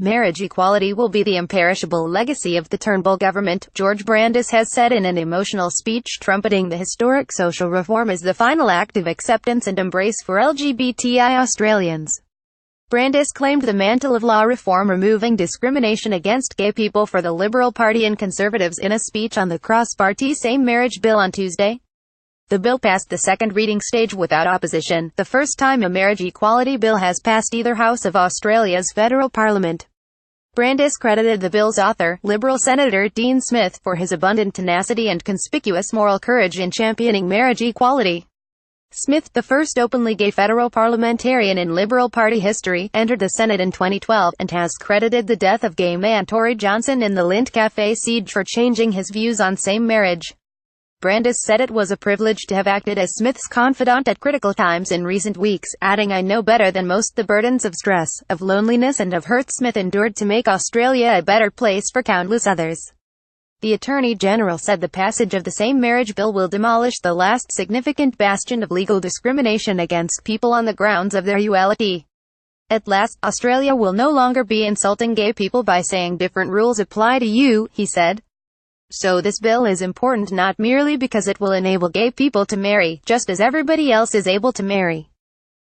Marriage equality will be the imperishable legacy of the Turnbull government, George Brandis has said in an emotional speech trumpeting the historic social reform as the final act of acceptance and embrace for LGBTI Australians. Brandis claimed the mantle of law reform removing discrimination against gay people for the Liberal Party and Conservatives in a speech on the cross-party same-marriage bill on Tuesday. The bill passed the second reading stage without opposition, the first time a marriage equality bill has passed either house of Australia's federal parliament. Brandis credited the bill's author, Liberal Senator Dean Smith, for his abundant tenacity and conspicuous moral courage in championing marriage equality. Smith, the first openly gay federal parliamentarian in Liberal Party history, entered the Senate in 2012, and has credited the death of gay man Tory Johnson in the Lindt Cafe siege for changing his views on same marriage. Brandis said it was a privilege to have acted as Smith's confidant at critical times in recent weeks, adding, "I know better than most the burdens of stress, of loneliness and of hurt Smith endured to make Australia a better place for countless others." The Attorney General said the passage of the same-marriage bill will demolish the last significant bastion of legal discrimination against people on the grounds of their sexuality. "At last, Australia will no longer be insulting gay people by saying different rules apply to you," he said. So this bill is important not merely because it will enable gay people to marry, just as everybody else is able to marry.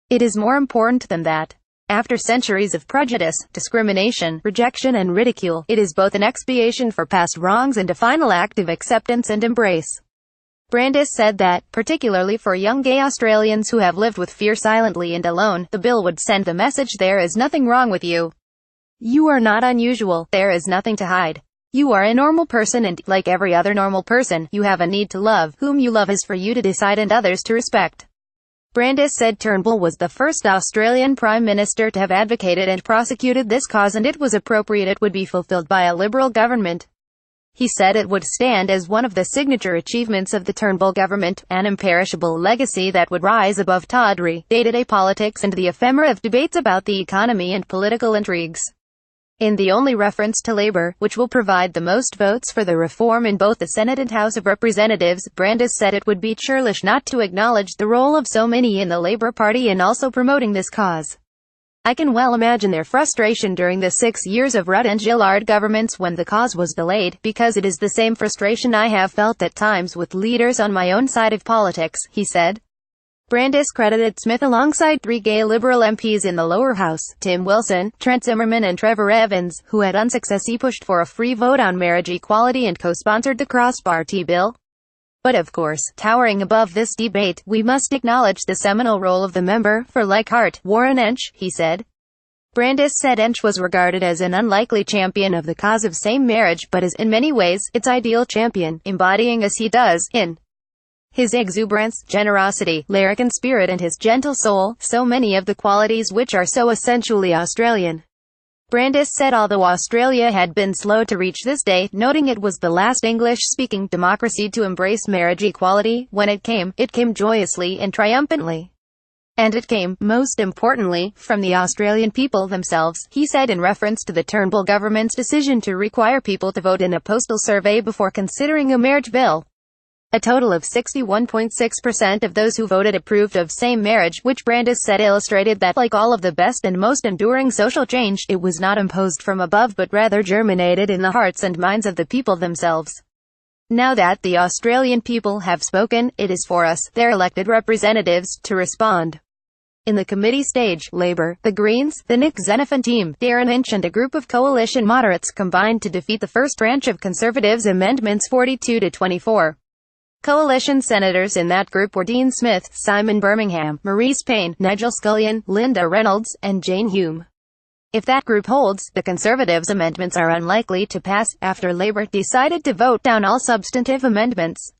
It is more important than that. After centuries of prejudice, discrimination, rejection and ridicule, it is both an expiation for past wrongs and a final act of acceptance and embrace. Brandis said that, particularly for young gay Australians who have lived with fear silently and alone, the bill would send the message there is nothing wrong with you. You are not unusual, there is nothing to hide. You are a normal person and, like every other normal person, you have a need to love. Whom you love is for you to decide and others to respect. Brandis said Turnbull was the first Australian Prime Minister to have advocated and prosecuted this cause and it was appropriate it would be fulfilled by a Liberal government. He said it would stand as one of the signature achievements of the Turnbull government, an imperishable legacy that would rise above tawdry, day-to-day politics and the ephemera of debates about the economy and political intrigues. In the only reference to Labour, which will provide the most votes for the reform in both the Senate and House of Representatives, Brandis said it would be churlish not to acknowledge the role of so many in the Labour Party in also promoting this cause. I can well imagine their frustration during the 6 years of Rudd and Gillard governments when the cause was delayed, because it is the same frustration I have felt at times with leaders on my own side of politics, he said. Brandis credited Smith alongside 3 gay Liberal MPs in the lower house, Tim Wilson, Trent Zimmerman and Trevor Evans, who had unsuccessfully pushed for a free vote on marriage equality and co-sponsored the cross-party bill. But of course, towering above this debate, we must acknowledge the seminal role of the member for Leichhardt, Warren Entsch, he said. Brandis said Entsch was regarded as an unlikely champion of the cause of same marriage but is in many ways its ideal champion, embodying as he does, in his exuberance, generosity, lyric and spirit and his gentle soul, so many of the qualities which are so essentially Australian. Brandis said although Australia had been slow to reach this day, noting it was the last English-speaking democracy to embrace marriage equality, when it came joyously and triumphantly. And it came, most importantly, from the Australian people themselves, he said in reference to the Turnbull government's decision to require people to vote in a postal survey before considering a marriage bill. A total of 61.6% of those who voted approved of same marriage, which Brandis said illustrated that, like all of the best and most enduring social change, it was not imposed from above but rather germinated in the hearts and minds of the people themselves. Now that the Australian people have spoken, it is for us, their elected representatives, to respond. In the committee stage, Labour, the Greens, the Nick Xenophon team, Darren Inch and a group of coalition moderates combined to defeat the first branch of Conservatives' amendments 42-24. Coalition senators in that group were Dean Smith, Simon Birmingham, Maurice Payne, Nigel Scullion, Linda Reynolds, and Jane Hume. If that group holds, the Conservatives' amendments are unlikely to pass, after Labour decided to vote down all substantive amendments.